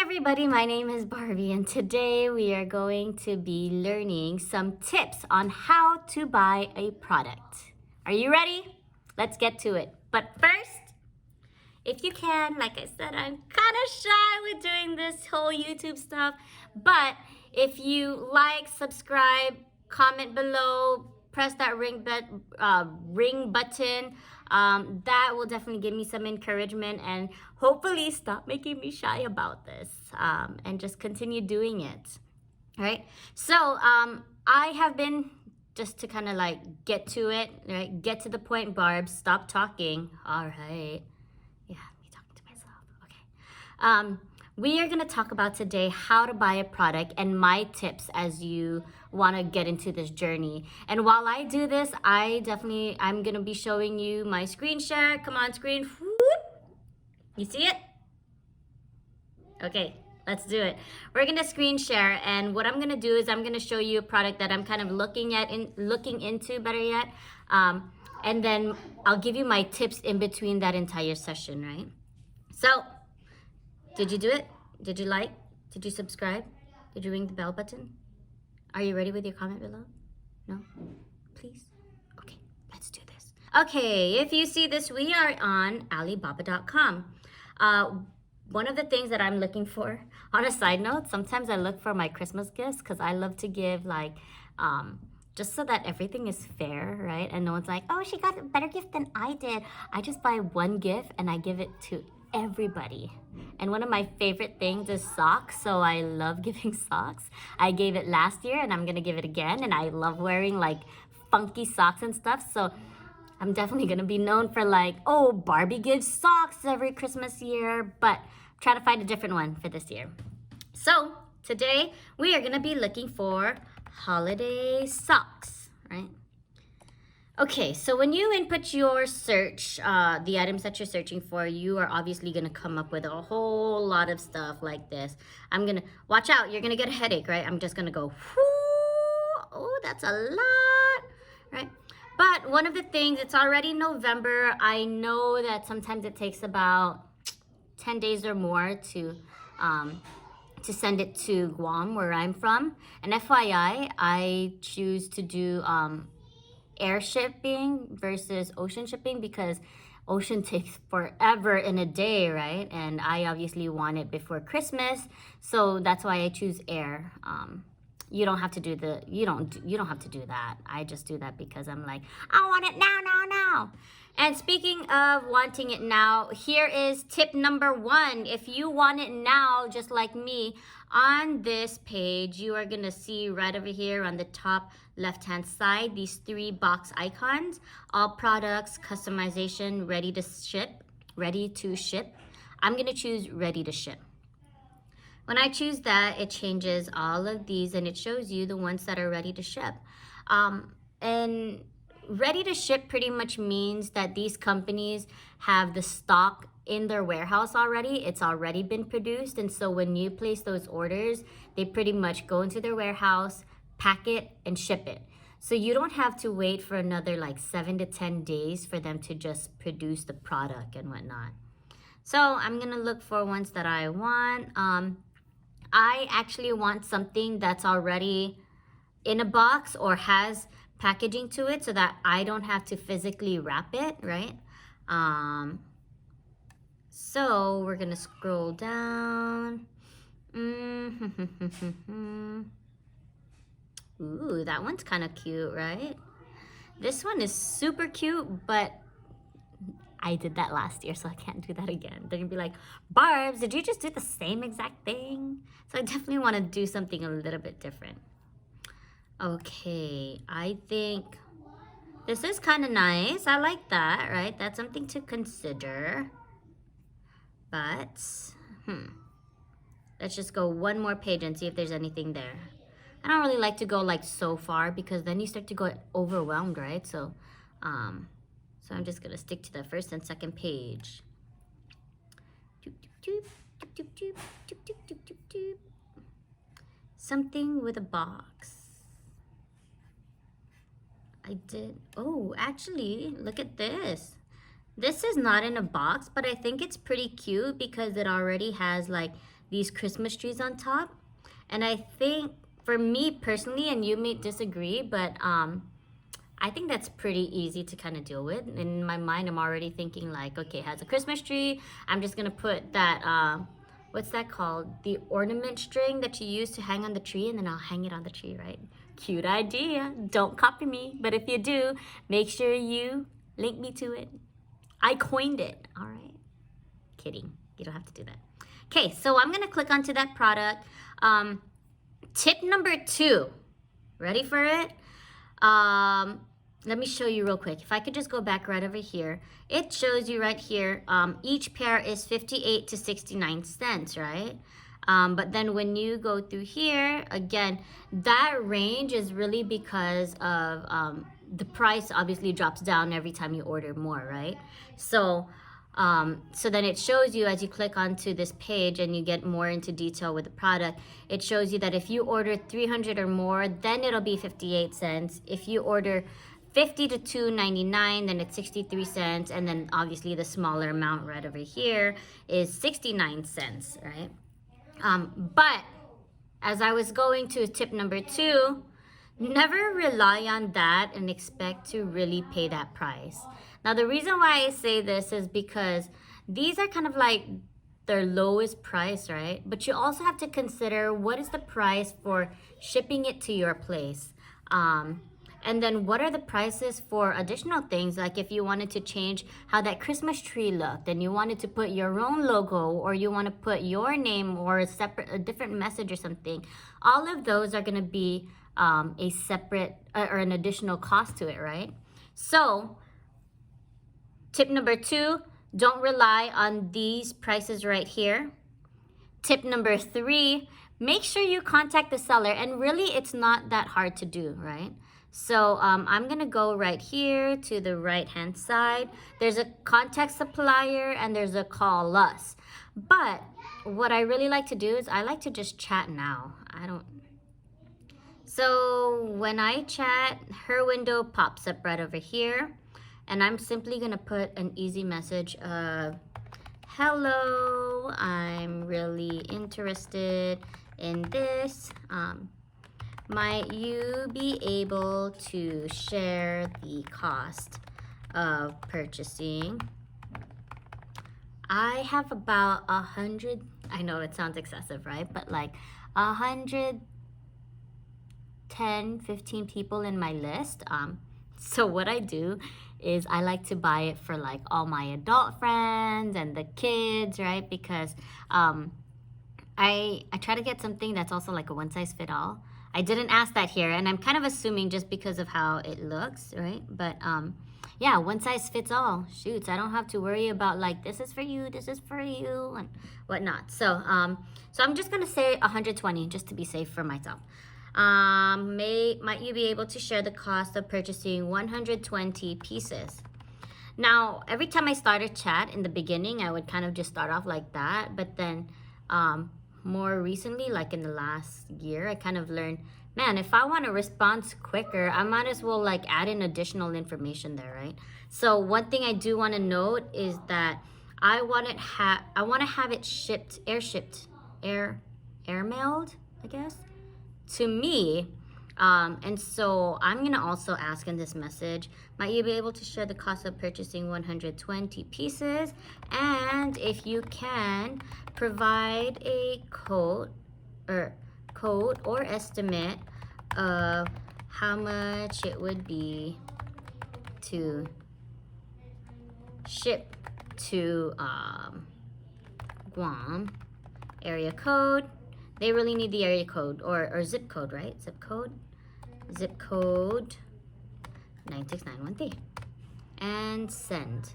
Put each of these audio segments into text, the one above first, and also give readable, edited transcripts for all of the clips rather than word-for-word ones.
everybody, my name is Barbie and today we are going to be learning some tips on how to buy a product. Are you ready? Let's get to it. But first, if you can, like I said, I'm kind of shy with doing this whole YouTube stuff, but if you like, subscribe, comment below, press that ring button, that will definitely give me some encouragement and hopefully stop making me shy about this, and just continue doing it. All right. So I have been, just to kind of like get to it, right? Get to the point, Barb. Stop talking. All right. Yeah, me talking to myself. Okay. We are going to talk about today how to buy a product and my tips as you want to get into this journey. And while I do this, I'm going to be showing you my screen share. Come on, screen. Whoop. You see it? Okay, let's do it. We're going to screen share, and what I'm going to do is I'm going to show you a product that I'm kind of looking into, better yet. And then I'll give you my tips in between that entire session, right? So, did you do it? Did you like? Did you subscribe? Did you ring the bell button? Are you ready with your comment below? No? Please? Okay, let's do this. Okay, if you see this, we are on Alibaba.com. One of the things that I'm looking for, on a side note, sometimes I look for my Christmas gifts because I love to give like, just so that everything is fair, right? And no one's like, oh, she got a better gift than I did. I just buy one gift and I give it to everybody. And one of my favorite things is socks, so I love giving socks. I gave it last year and I'm gonna give it again, and I love wearing like funky socks and stuff, so I'm definitely gonna be known for like, oh, Barbie gives socks every Christmas year, but I'm trying to find a different one for this year. So today we are gonna be looking for holiday socks, right? Okay, so when you input your search, the items that you're searching for, you are obviously gonna come up with a whole lot of stuff like this. Watch out, you're gonna get a headache, right? I'm just gonna go, whoo, oh, that's a lot, right? But one of the things, it's already November. I know that sometimes it takes about 10 days or more to send it to Guam, where I'm from. And FYI, I choose to do air shipping versus ocean shipping because ocean takes forever in a day, right? And I obviously want it before Christmas, so that's why I choose air. You don't have to do you don't have to do that. I just do that because I'm like, I want it now. And speaking of wanting it now, here is tip number 1. If you want it now, just like me, on this page, you are gonna see right over here on the top left-hand side, these 3 box icons, all products, customization, ready to ship. I'm gonna choose ready to ship. When I choose that, it changes all of these and it shows you the ones that are ready to ship. And ready to ship pretty much means that these companies have the stock in their warehouse already. It's already been produced. And so when you place those orders, they pretty much go into their warehouse, pack it, and ship it. So you don't have to wait for another like 7 to 10 days for them to just produce the product and whatnot. So I'm gonna look for ones that I want. I actually want something that's already in a box or has packaging to it so that I don't have to physically wrap it, right? So we're gonna scroll down. Ooh, that one's kind of cute, right? This one is super cute, but I did that last year, so I can't do that again. They're gonna be like, Barbs, did you just do the same exact thing? So I definitely want to do something a little bit different. Okay, I think this is kind of nice. I like that, right? That's something to consider. But, let's just go one more page and see if there's anything there. I don't really like to go like so far because then you start to get overwhelmed, right? So I'm just gonna stick to the first and second page. Something with a box. Oh, actually, look at this. This is not in a box, but I think it's pretty cute because it already has like these Christmas trees on top. And I think for me personally, and you may disagree, but I think that's pretty easy to kind of deal with. In my mind, I'm already thinking like, okay, it has a Christmas tree. I'm just gonna put that, what's that called? The ornament string that you use to hang on the tree, and then I'll hang it on the tree, right? Cute idea. Don't copy me, but if you do, make sure you link me to it. I coined it, all right? Kidding, you don't have to do that. Okay, so I'm gonna click onto that product. Tip number 2, ready for it? Let me show you real quick. If I could just go back right over here, it shows you right here, each pair is 58 to 69 cents, right? But then when you go through here, again, that range is really because of the price obviously drops down every time you order more, right? So then it shows you as you click onto this page and you get more into detail with the product, it shows you that if you order 300 or more, then it'll be 58 cents. If you order 50 to 299, then it's 63 cents. And then obviously the smaller amount right over here is 69 cents, right? But as I was going to tip number 2, never rely on that and expect to really pay that price. Now, the reason why I say this is because these are kind of like their lowest price, right? But you also have to consider what is the price for shipping it to your place. And then what are the prices for additional things? Like if you wanted to change how that Christmas tree looked and you wanted to put your own logo, or you want to put your name or a different message or something, all of those are going to be a separate or an additional cost to it, right? So tip number 2, don't rely on these prices right here. Tip number 3, make sure you contact the seller. And really, it's not that hard to do, right? So I'm going to go right here to the right-hand side. There's a contact supplier and there's a call us. But what I really like to do is I like to just chat now. So when I chat, her window pops up right over here. And I'm simply going to put an easy message of, hello, I'm really interested in this. Might you be able to share the cost of purchasing? I have about 100, I know it sounds excessive, right? But like 110, 15 people in my list. So what I do is I like to buy it for like all my adult friends and the kids, right? Because I try to get something that's also like a one-size-fit-all. I didn't ask that here, and I'm kind of assuming just because of how it looks, right? But yeah, one size fits all. Shoots, I don't have to worry about like this is for you, this is for you, and whatnot. So so I'm just gonna say 120 just to be safe for myself. Might you be able to share the cost of purchasing 120 pieces? Now, every time I start a chat in the beginning, I would kind of just start off like that, but then more recently, like in the last year, I kind of learned, man, if I want a response quicker, I might as well like add in additional information there, right? So one thing I do want to note is that I want to have it shipped, air-mailed, I guess, to me. And so I'm going to also ask in this message, might you be able to share the cost of purchasing 120 pieces? And if you can, provide a code or estimate of how much it would be to ship to Guam. Area code. They really need the area code or zip code, right? Zip code 96913, and send.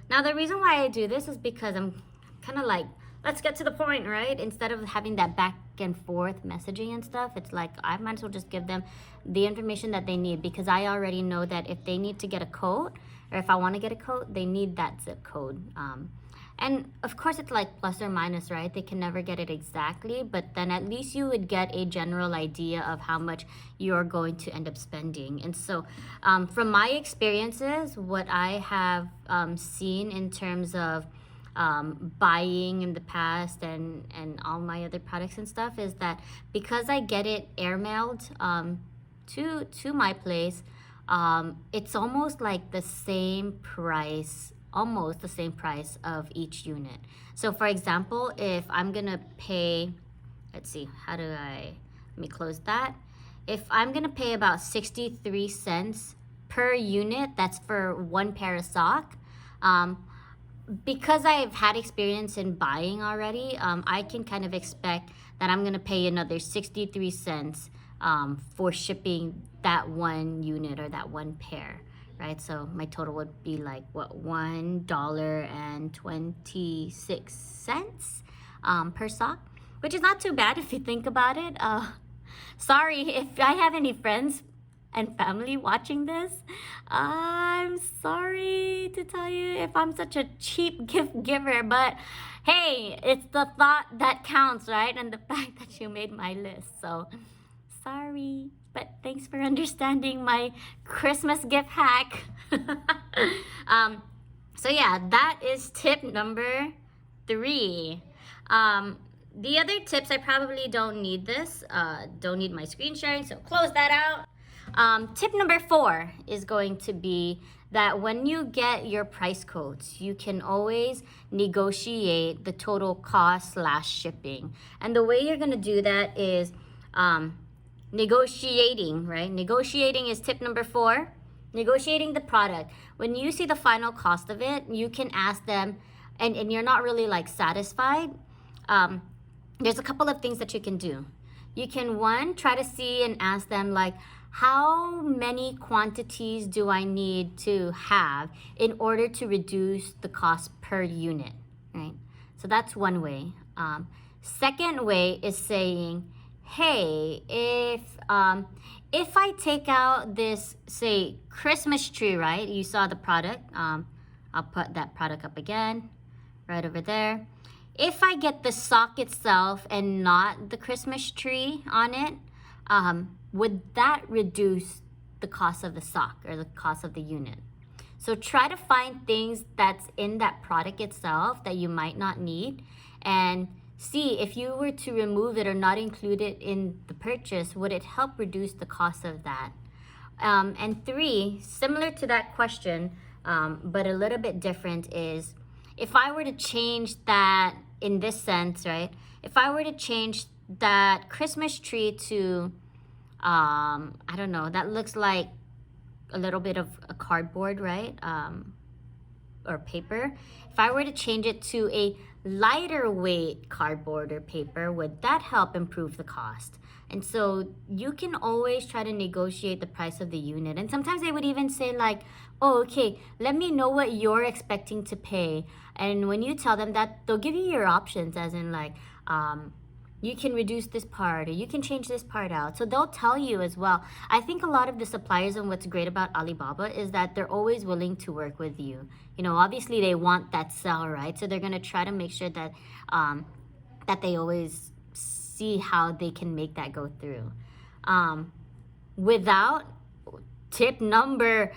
Now the reason why I do this is because I'm kind of like, let's get to the point, right? Instead of having that back and forth messaging and stuff, it's like I might as well just give them the information that they need, because I already know that if they need to get a code, or if I want to get a code, they need that zip code. And of course, it's like plus or minus, right? They can never get it exactly, but then at least you would get a general idea of how much you're going to end up spending. And so, from my experiences, what I have seen in terms of buying in the past and all my other products and stuff is that because I get it airmailed to my place, it's almost like the same price, almost the same price of each unit. So for example, if I'm gonna pay, let's see, let me close that. If I'm gonna pay about 63 cents per unit, that's for one pair of sock. Because I've had experience in buying already, I can kind of expect that I'm gonna pay another 63 cents for shipping that one unit or that one pair, right? So my total would be like what, $1.26 per sock, which is not too bad if you think about it. Sorry if I have any friends and family watching this. I'm sorry to tell you if I'm such a cheap gift giver, but hey, it's the thought that counts, right? And the fact that you made my list. So sorry, but thanks for understanding my Christmas gift hack. So yeah, that is tip number 3. The other tips, I probably don't need this, don't need my screen sharing, so close that out. Tip number 4 is going to be that when you get your price codes, you can always negotiate the total cost / shipping. And the way you're going to do that is negotiating, right? Negotiating is tip number 4. Negotiating the product. When you see the final cost of it, you can ask them, and you're not really like satisfied, there's a couple of things that you can do. You can, one, try to see and ask them like, how many quantities do I need to have in order to reduce the cost per unit, right? So that's one way. Second way is saying, hey, if I take out this, say, Christmas tree, right? You saw the product. I'll put that product up again, right over there. If I get the sock itself and not the Christmas tree on it, would that reduce the cost of the sock or the cost of the unit? So try to find things that's in that product itself that you might not need, and see if you were to remove it or not include it in the purchase, would it help reduce the cost of that? And 3, similar to that question, but a little bit different, is if I were to change that in this sense, right? If I were to change that Christmas tree to, I don't know, that looks like a little bit of a cardboard, right? Or paper. If I were to change it to a lighter weight cardboard or paper, would that help improve the cost? And so you can always try to negotiate the price of the unit. And sometimes they would even say like, oh, okay, let me know what you're expecting to pay. And when you tell them that, they'll give you your options, as in like, you can reduce this part or you can change this part out. So they'll tell you as well. I think a lot of the suppliers, and what's great about Alibaba, is that they're always willing to work with you. You know, obviously they want that sell, right? So they're going to try to make sure that that they always see how they can make that go through. Without tip number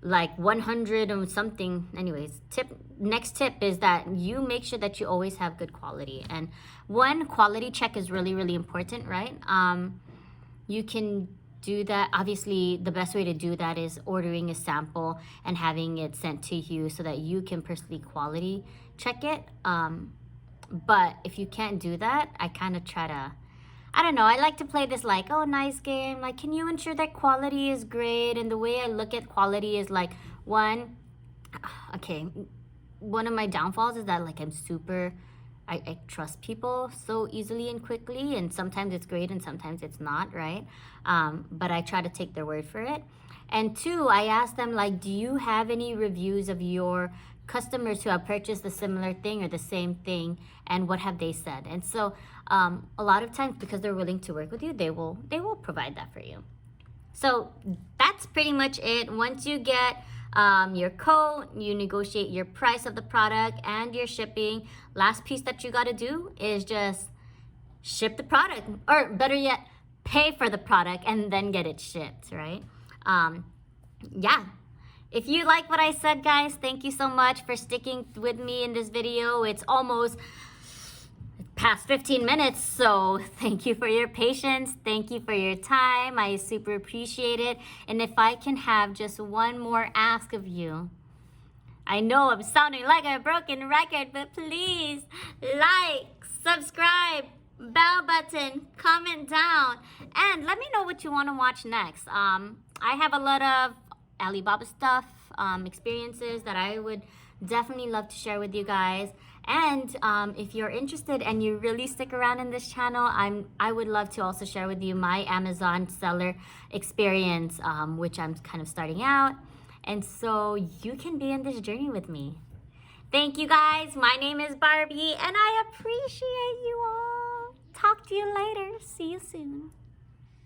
like 100 or something, anyways, next tip is that you make sure that you always have good quality. And one, quality check is really, really important, right? You can do that. Obviously, the best way to do that is ordering a sample and having it sent to you so that you can personally quality check it. But if you can't do that, I kind of try to, I don't know, I like to play this like, oh, nice game. Like, can you ensure that quality is great? And the way I look at quality is like, one of my downfalls is that like I trust people so easily and quickly, and sometimes it's great and sometimes it's not, right? But I try to take their word for it. And 2, I ask them like, do you have any reviews of your customers who have purchased a similar thing or the same thing, and what have they said? And so a lot of times, because they're willing to work with you, they will provide that for you. So that's pretty much it. Once you get your code, you negotiate your price of the product and your shipping. Last piece that you got to do is just ship the product, or better yet, pay for the product and then get it shipped, right? Yeah. If you like what I said, guys, thank you so much for sticking with me in this video. It's almost past 15 minutes, so thank you for your patience. Thank you for your time. I super appreciate it. And if I can have just one more ask of you, I know I'm sounding like a broken record, but please like, subscribe, bell button, comment down, and let me know what you want to watch next. I have a lot of Alibaba stuff, experiences that I would definitely love to share with you guys. And if you're interested and you really stick around in this channel, I would love to also share with you my Amazon seller experience, which I'm kind of starting out. And so you can be in this journey with me. Thank you, guys. My name is Barbie, and I appreciate you all. Talk to you later. See you soon.